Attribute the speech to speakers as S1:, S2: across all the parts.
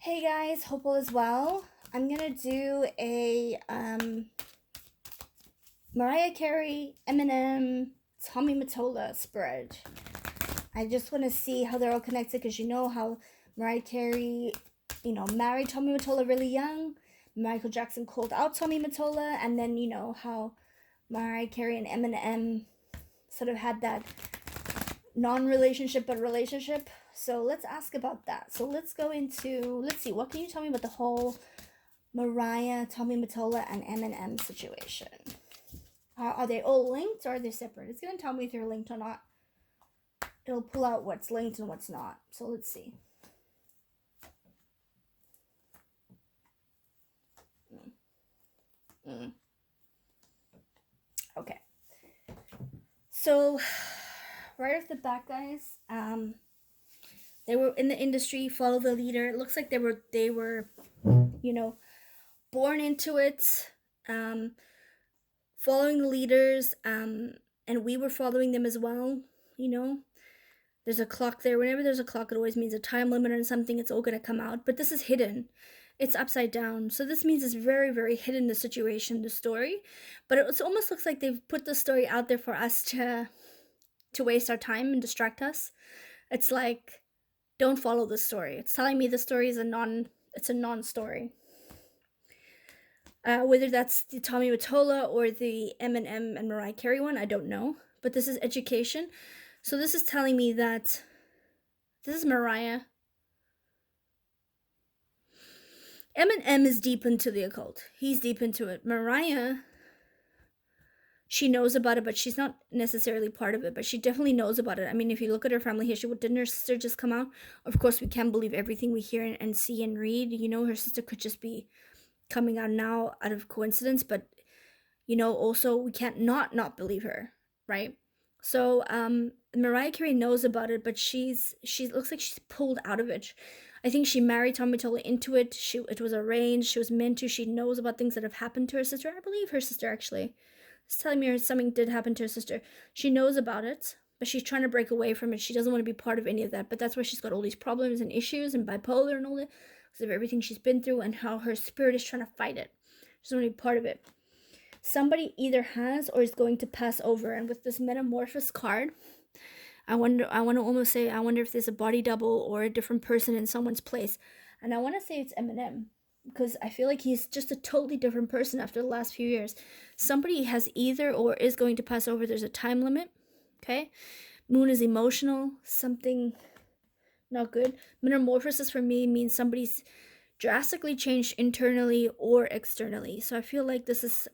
S1: Hey guys, hope all is well. I'm gonna do a Mariah Carey, Eminem, Tommy Mottola spread. I just want to see how they're all connected because you know how Mariah Carey, married Tommy Mottola really young. Michael Jackson called out Tommy Mottola, and then you know how Mariah Carey and Eminem sort of had that non-relationship but relationship. So let's ask about that. So let's see, what can you tell me about the whole Mariah, Tommy Mottola, and Eminem situation? Are they all linked or are they separate? It's gonna tell me if they're linked or not. It'll pull out what's linked and what's not. So let's see. Okay. So right off the bat, guys, they were in the industry, follow the leader. It looks like they were, born into it, following the leaders, and we were following them as well. There's a clock there. Whenever there's a clock, it always means a time limit on something. It's all gonna come out, but this is hidden. It's upside down, so this means it's very, very hidden, the situation, the story. But it almost looks like they've put the story out there for us to waste our time and distract us. It's like, don't follow the story. It's telling me the story is a non-story. Whether that's the Tommy Mottola or the Eminem and Mariah Carey one, I don't know. But this is education. So this is telling me that this is Mariah. Eminem is deep into the occult. He's deep into it. Mariah, she knows about it, but she's not necessarily part of it, but she definitely knows about it. I mean, if you look at her family history, didn't her sister just come out? Of course, we can't believe everything we hear and see and read. Her sister could just be coming out now out of coincidence, but also we can't not believe her, right? So Mariah Carey knows about it, but she looks like she's pulled out of it. I think she married Tommy Mottola into it. It was arranged. She was meant to. She knows about things that have happened to her sister. I believe her sister actually. It's telling me something did happen to her sister. She knows about it, but she's trying to break away from it. She doesn't want to be part of any of that. But that's why she's got all these problems and issues and bipolar and all that, because of everything she's been through and how her spirit is trying to fight it. She doesn't want to be part of it. Somebody either has or is going to pass over. And with this Metamorphosis card, I want to almost say, I wonder if there's a body double or a different person in someone's place. And I want to say it's Eminem, because I feel like he's just a totally different person after the last few years. Somebody has either or is going to pass over. There's a time limit, okay? Moon is emotional, something not good. Metamorphosis for me means somebody's drastically changed internally or externally. So I feel like this is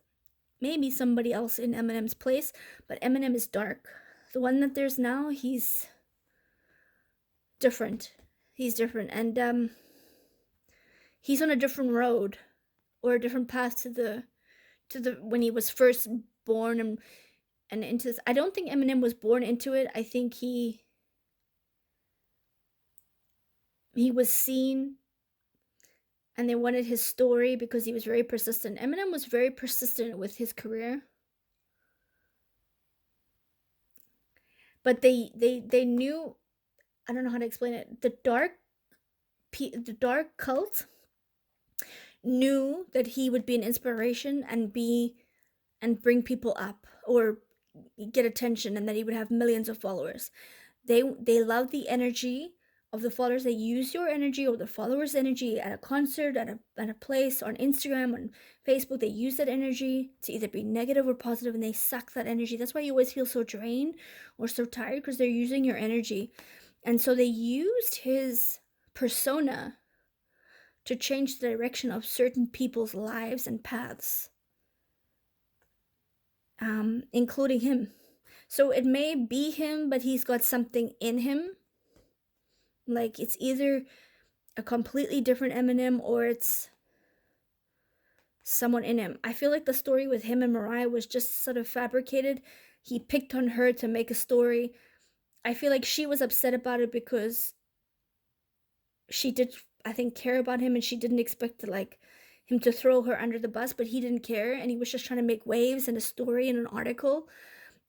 S1: maybe somebody else in Eminem's place, but Eminem is dark. The one that there's now, he's different. He's different, and he's on a different road or a different path to the when he was first born and into this. I don't think Eminem was born into it. I think he was seen and they wanted his story because he was very persistent. Eminem was very persistent with his career. But they knew, I don't know how to explain it. The dark cult knew that he would be an inspiration and bring people up or get attention, and that he would have millions of followers. They love the energy of the followers. They use your energy or the followers' energy at a concert, at a place, on Instagram, on Facebook. They use that energy to either be negative or positive, and they suck that energy. That's why you always feel so drained or so tired, because they're using your energy. And so they used his persona to change the direction of certain people's lives and paths, including him. So it may be him, but he's got something in him. Like, it's either a completely different Eminem or it's someone in him. I feel like the story with him and Mariah was just sort of fabricated. He picked on her to make a story. I feel like she was upset about it because she did, I think, care about him, and she didn't expect him to throw her under the bus, but he didn't care, and he was just trying to make waves in a story, in an article.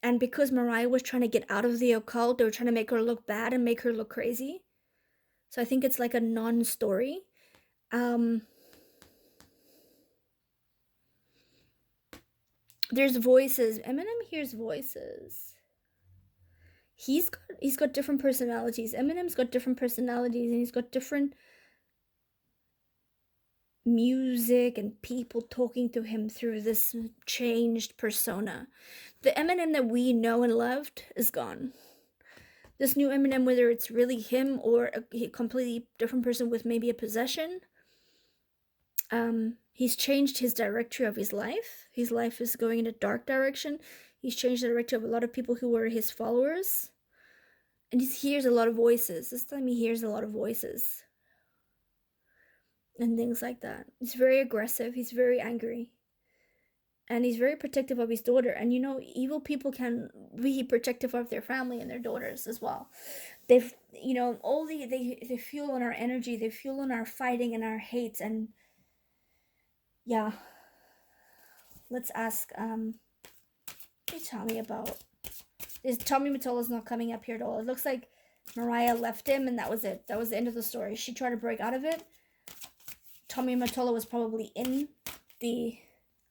S1: And because Mariah was trying to get out of the occult, they were trying to make her look bad and make her look crazy. So I think it's like a non-story. There's voices. Eminem hears voices. He's got different personalities. Eminem's got different personalities, and he's got different music and people talking to him through this changed persona. The Eminem that we know and loved is gone. This new Eminem, whether it's really him or a completely different person with maybe a possession, he's changed his directory of his life. His life is going in a dark direction. He's changed the directory of a lot of people who were his followers. And he hears a lot of voices. This time he hears a lot of voices. And things like that. He's very aggressive. He's very angry. And he's very protective of his daughter. And evil people can be protective of their family and their daughters as well. They've, all they fuel on our energy. They fuel on our fighting and our hate. And yeah. Let's ask, tell me about, Tommy Mottola's not coming up here at all. It looks like Mariah left him and that was it. That was the end of the story. She tried to break out of it. Tommy Mottola was probably in the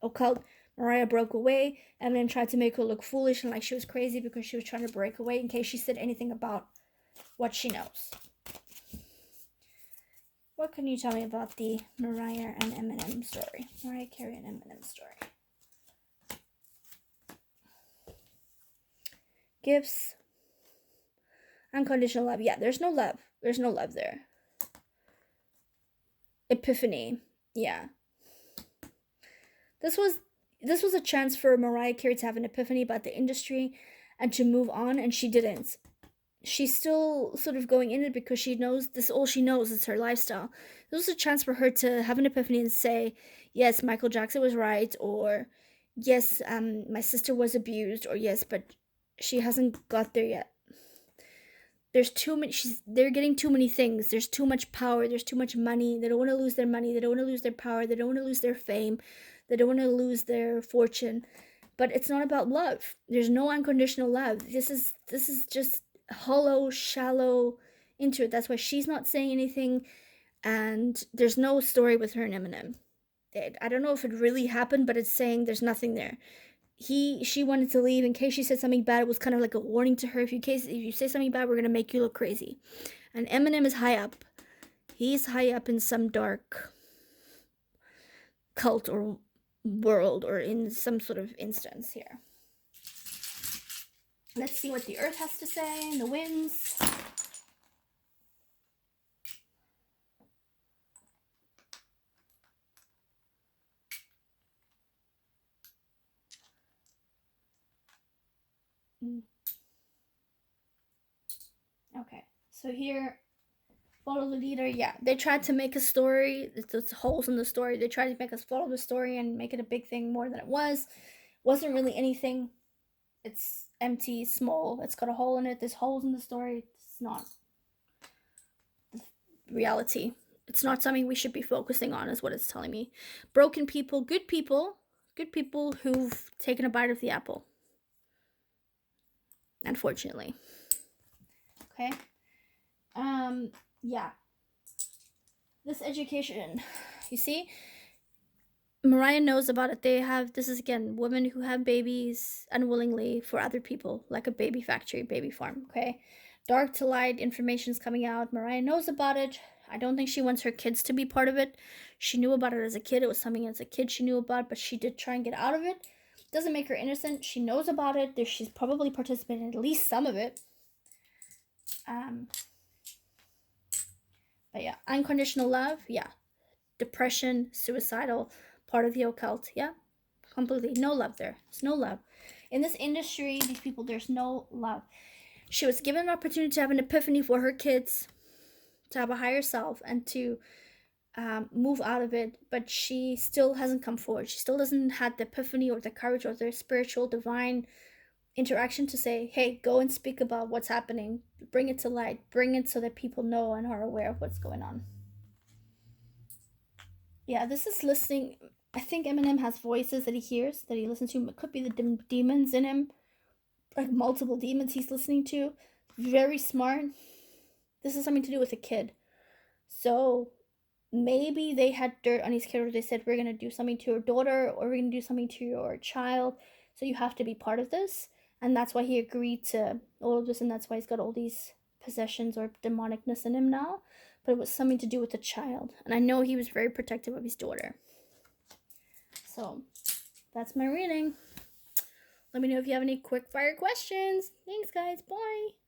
S1: occult. Mariah broke away. Eminem tried to make her look foolish and like she was crazy because she was trying to break away in case she said anything about what she knows. What can you tell me about the Mariah and Eminem story? Mariah Carey and Eminem story. Gifts. Unconditional love. Yeah, there's no love. There's no love there. Epiphany. Yeah. This was a chance for Mariah Carey to have an epiphany about the industry and to move on, and she didn't. She's still sort of going in it because she knows this. All she knows is her lifestyle. This was a chance for her to have an epiphany and say, yes, Michael Jackson was right, or yes, my sister was abused, or yes, but she hasn't got there yet. There's too many. They're getting too many things. There's too much power. There's too much money. They don't want to lose their money. They don't want to lose their power. They don't want to lose their fame. They don't want to lose their fortune. But it's not about love. There's no unconditional love. This is just hollow, shallow into it. That's why she's not saying anything, and there's no story with her and Eminem. I don't know if it really happened, but it's saying there's nothing there. She wanted to leave in case she said something bad. It was kind of like a warning to her. If you say something bad, we're gonna make you look crazy. And Eminem is high up. He's high up in some dark cult or world or in some sort of instance here. Let's see what the earth has to say and the winds. Okay, so here, follow the leader. Yeah, they tried to make a story. There's holes in the story. They tried to make us follow the story and make it a big thing more than it was. Wasn't really anything. It's empty, small. It's got a hole in it. There's holes in the story. It's not reality. It's not something we should be focusing on, is what it's telling me. Broken people, good people who've taken a bite of the apple. Unfortunately. Okay. Yeah. This education, you see, Mariah knows about it. This is again, women who have babies unwillingly for other people, like a baby factory, baby farm, okay? Dark to light, information's coming out. Mariah knows about it. I don't think she wants her kids to be part of it. She knew about it as a kid. It was something as a kid she knew about, but she did try and get out of it. Doesn't make her innocent. She knows about it. She's probably participated in at least some of it. But yeah, unconditional love, yeah. Depression, suicidal, part of the occult, yeah. Completely, no love there. There's no love. In this industry, these people, there's no love. She was given an opportunity to have an epiphany for her kids, to have a higher self, and to move out of it, but she still hasn't come forward. She still doesn't have the epiphany or the courage or the spiritual, divine interaction to say, hey, go and speak about what's happening. Bring it to light. Bring it so that people know and are aware of what's going on. Yeah, this is listening. I think Eminem has voices that he hears, that he listens to. It could be the demons in him, like multiple demons he's listening to. Very smart. This is something to do with a kid. So maybe they had dirt on his character. They said, we're going to do something to your daughter, or we're going to do something to your child, so you have to be part of this. And that's why he agreed to all of this, and that's why he's got all these possessions or demonicness in him now. But it was something to do with the child, and I know he was very protective of his daughter. So that's my reading. Let me know if you have any quick fire questions. Thanks, guys. Bye.